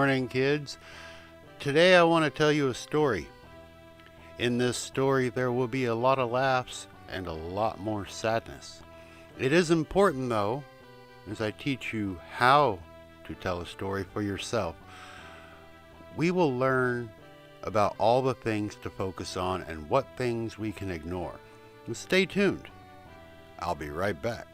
morning, kids. Today I want to tell you a story. In this story, there will be a lot of laughs and a lot more sadness. It is important, though, as I teach you how to tell a story for yourself. We will learn about all the things to focus on and what things we can ignore. And stay tuned. I'll be right back.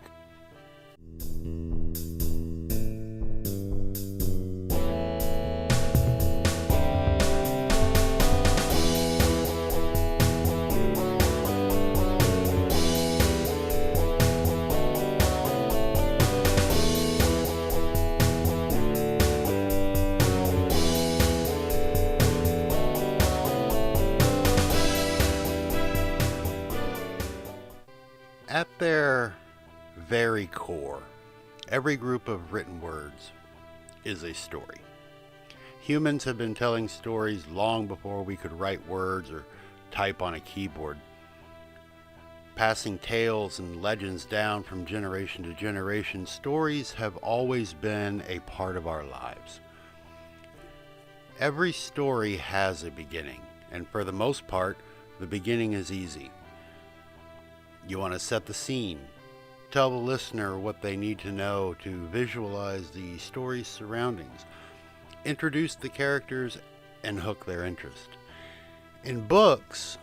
At their very core, every group of written words is a story. Humans have been telling stories long before we could write words or type on a keyboard, passing tales and legends down from generation to generation. Stories have always been a part of our lives. Every story has a beginning, and for the most part, the beginning is easy. You want to set the scene, tell the listener what they need to know to visualize the story's surroundings, introduce the characters, and hook their interest. In books,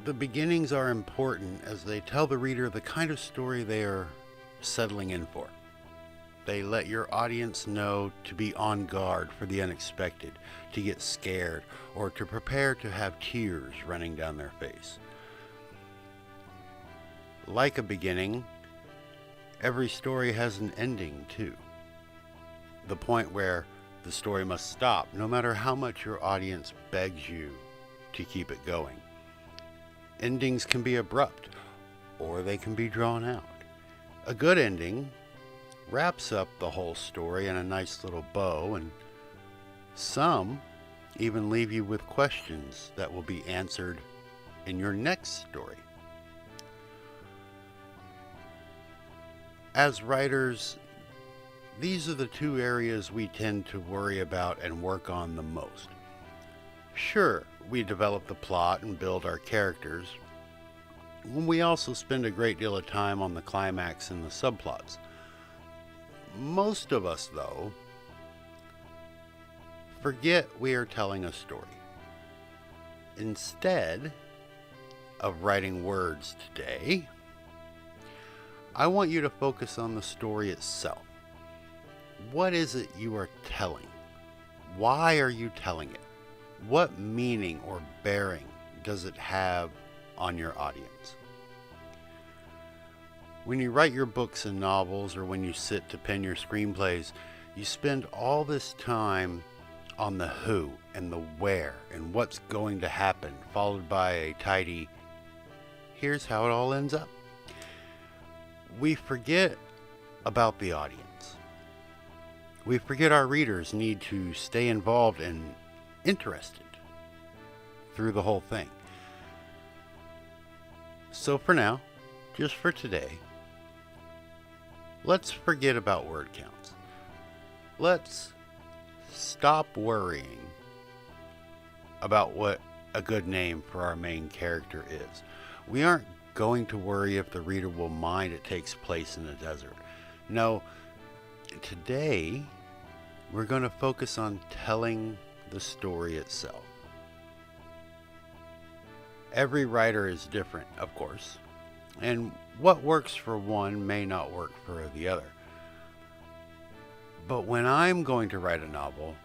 the beginnings are important as they tell the reader the kind of story they are settling in for. They let your audience know to be on guard for the unexpected, to get scared, or to prepare to have tears running down their face. Like a beginning, every story has an ending too. The point where the story must stop, no matter how much your audience begs you to keep it going. Endings can be abrupt, or they can be drawn out. A good ending wraps up the whole story in a nice little bow, and some even leave you with questions that will be answered in your next story. As writers, these are the two areas we tend to worry about and work on the most. Sure, we develop the plot and build our characters. We also spend a great deal of time on the climax and the subplots. Most of us, though, forget we are telling a story. Instead of writing words today, I want you to focus on the story itself. What is it you are telling? Why are you telling it? What meaning or bearing does it have on your audience? When you write your books and novels, or when you sit to pen your screenplays, you spend all this time on the who and the where and what's going to happen, followed by a tidy, here's how it all ends up. We forget about the audience. We forget our readers need to stay involved and interested through the whole thing. So for now, just for today, let's forget about word counts. Let's stop worrying about what a good name for our main character is. We aren't going to worry if the reader will mind it takes place in the desert. No, today we're going to focus on telling the story itself. Every writer is different, of course, and what works for one may not work for the other. But when I'm going to write a novel,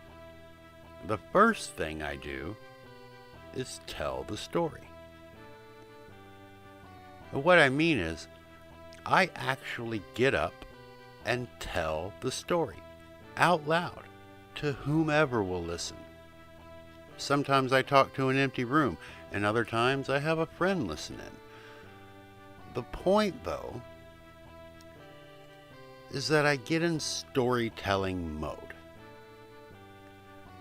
the first thing I do is tell the story. What I mean is, I actually get up and tell the story out loud to whomever will listen. Sometimes I talk to an empty room, and other times I have a friend listen in. The point, though, is that I get in storytelling mode.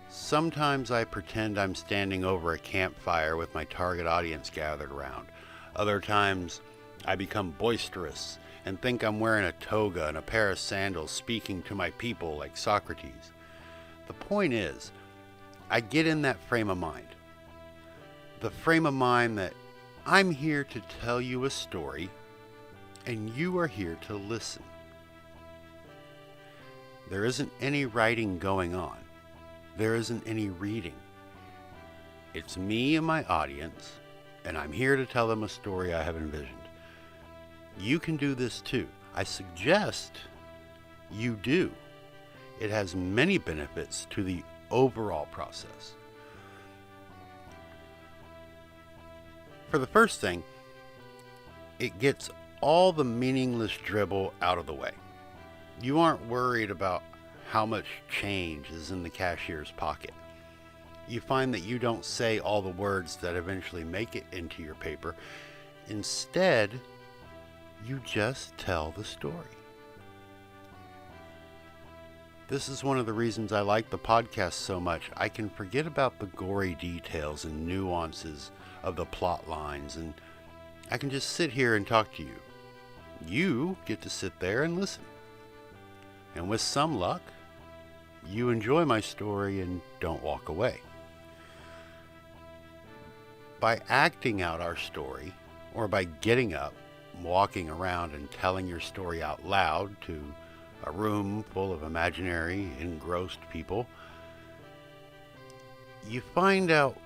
Sometimes I pretend I'm standing over a campfire with my target audience gathered around. Other times, I become boisterous and think I'm wearing a toga and a pair of sandals speaking to my people like Socrates. the point is, I get in that frame of mind. The frame of mind that I'm here to tell you a story and you are here to listen. There isn't any writing going on. There isn't any reading. It's me and my audience, and I'm here to tell them a story I have envisioned. You can do this too. I suggest you do. It has many benefits to the overall process. For the first thing, it gets all the meaningless dribble out of the way. You aren't worried about how much change is in the cashier's pocket. You find that you don't say all the words that eventually make it into your paper. Instead, you just tell the story. This is one of the reasons I like the podcast so much. I can forget about the gory details and nuances of the plot lines, and I can just sit here and talk to you. You get to sit there and listen. And with some luck, you enjoy my story and don't walk away. By acting out our story, or by getting up, walking around and telling your story out loud to a room full of imaginary, engrossed people, you find out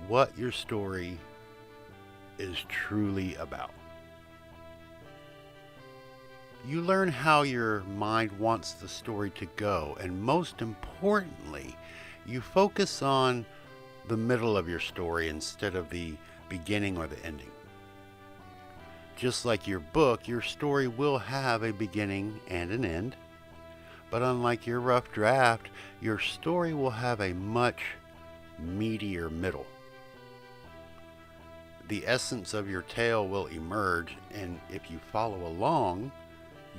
what your story is truly about. You learn how your mind wants the story to go, and most importantly, you focus on the middle of your story instead of the beginning or the ending. Just like your book, your story will have a beginning and an end, but unlike your rough draft, your story will have a much meatier middle. The essence of your tale will emerge, and if you follow along,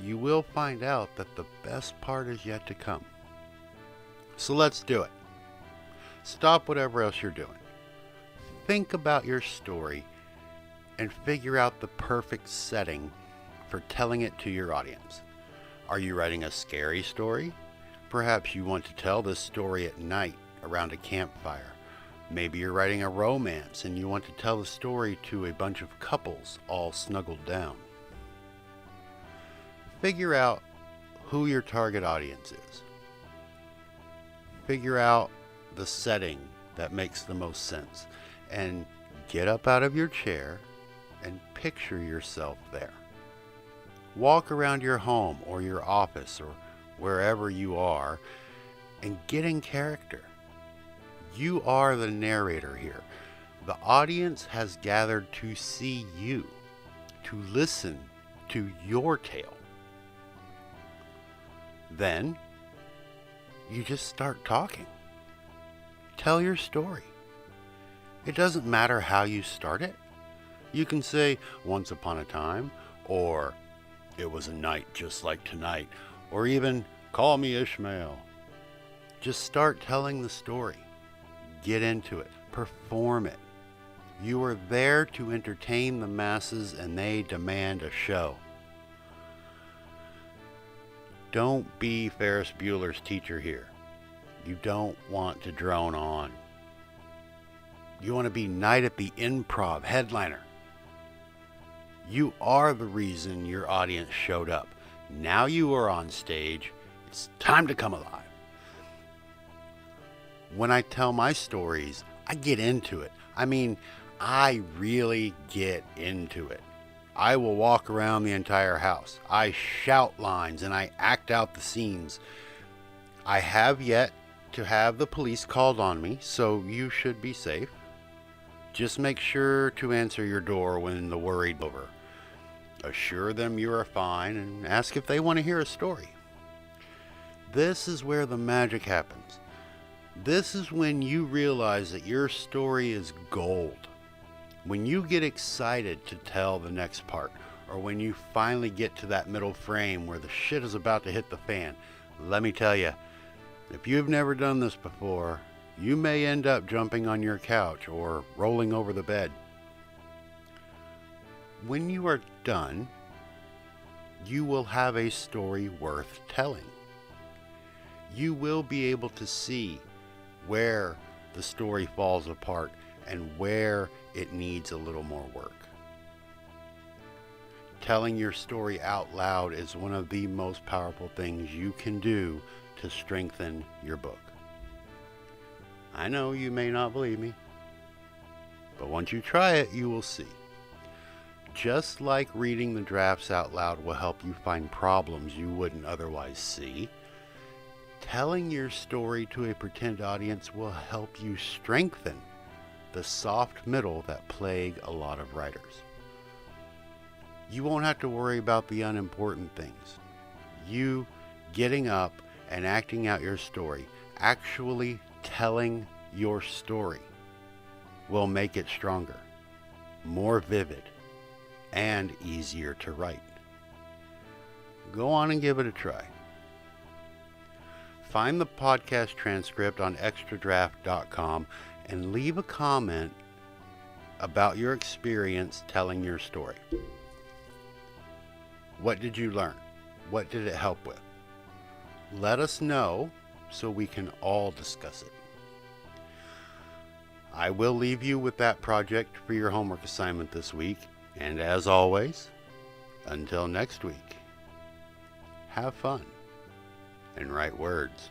you will find out that the best part is yet to come. So let's do it. Stop whatever else you're doing. Think about your story and figure out the perfect setting for telling it to your audience. Are you writing a scary story? Perhaps you want to tell this story at night around a campfire. Maybe you're writing a romance and you want to tell the story to a bunch of couples all snuggled down. Figure out who your target audience is. Figure out the setting that makes the most sense, and get up out of your chair and picture yourself there. Walk around your home or your office or wherever you are and get in character. You are the narrator here. The audience has gathered to see you, to listen to your tale. Then you just start talking. Tell your story. It doesn't matter how you start it. You can say, once upon a time, or it was a night just like tonight, or even, call me Ishmael. Just start telling the story. Get into it. Perform it. You are there to entertain the masses, and they demand a show. Don't be Ferris Bueller's teacher here. You don't want to drone on. You want to be Night at the Improv headliner. You are the reason your audience showed up. Now you are on stage. It's time to come alive. When I tell my stories, I get into it. I mean, I really get into it. I will walk around the entire house. I shout lines and I act out the scenes. I have yet to have the police called on me, so you should be safe. Just make sure to answer your door when the worry's over. Assure them you are fine and ask if they want to hear a story. This is where the magic happens. This is when you realize that your story is gold. When you get excited to tell the next part, or when you finally get to that middle frame where the shit is about to hit the fan, let me tell you, if you've never done this before, you may end up jumping on your couch or rolling over the bed. When you are done, you will have a story worth telling. you will be able to see where the story falls apart and where it needs a little more work. Telling your story out loud is one of the most powerful things you can do to strengthen your book. I know you may not believe me, but once you try it, you will see. Just like reading the drafts out loud will help you find problems you wouldn't otherwise see, telling your story to a pretend audience will help you strengthen the soft middle that plague a lot of writers. You won't have to worry about the unimportant things. You getting up and acting out your story, actually telling your story, will make it stronger, more vivid, and easier to write. Go on and give it a try. Find the podcast transcript on extradraft.com and leave a comment about your experience telling your story. What did you learn? What did it help with? Let us know so we can all discuss it. I will leave you with that project for your homework assignment this week. And as always, until next week, have fun and write words.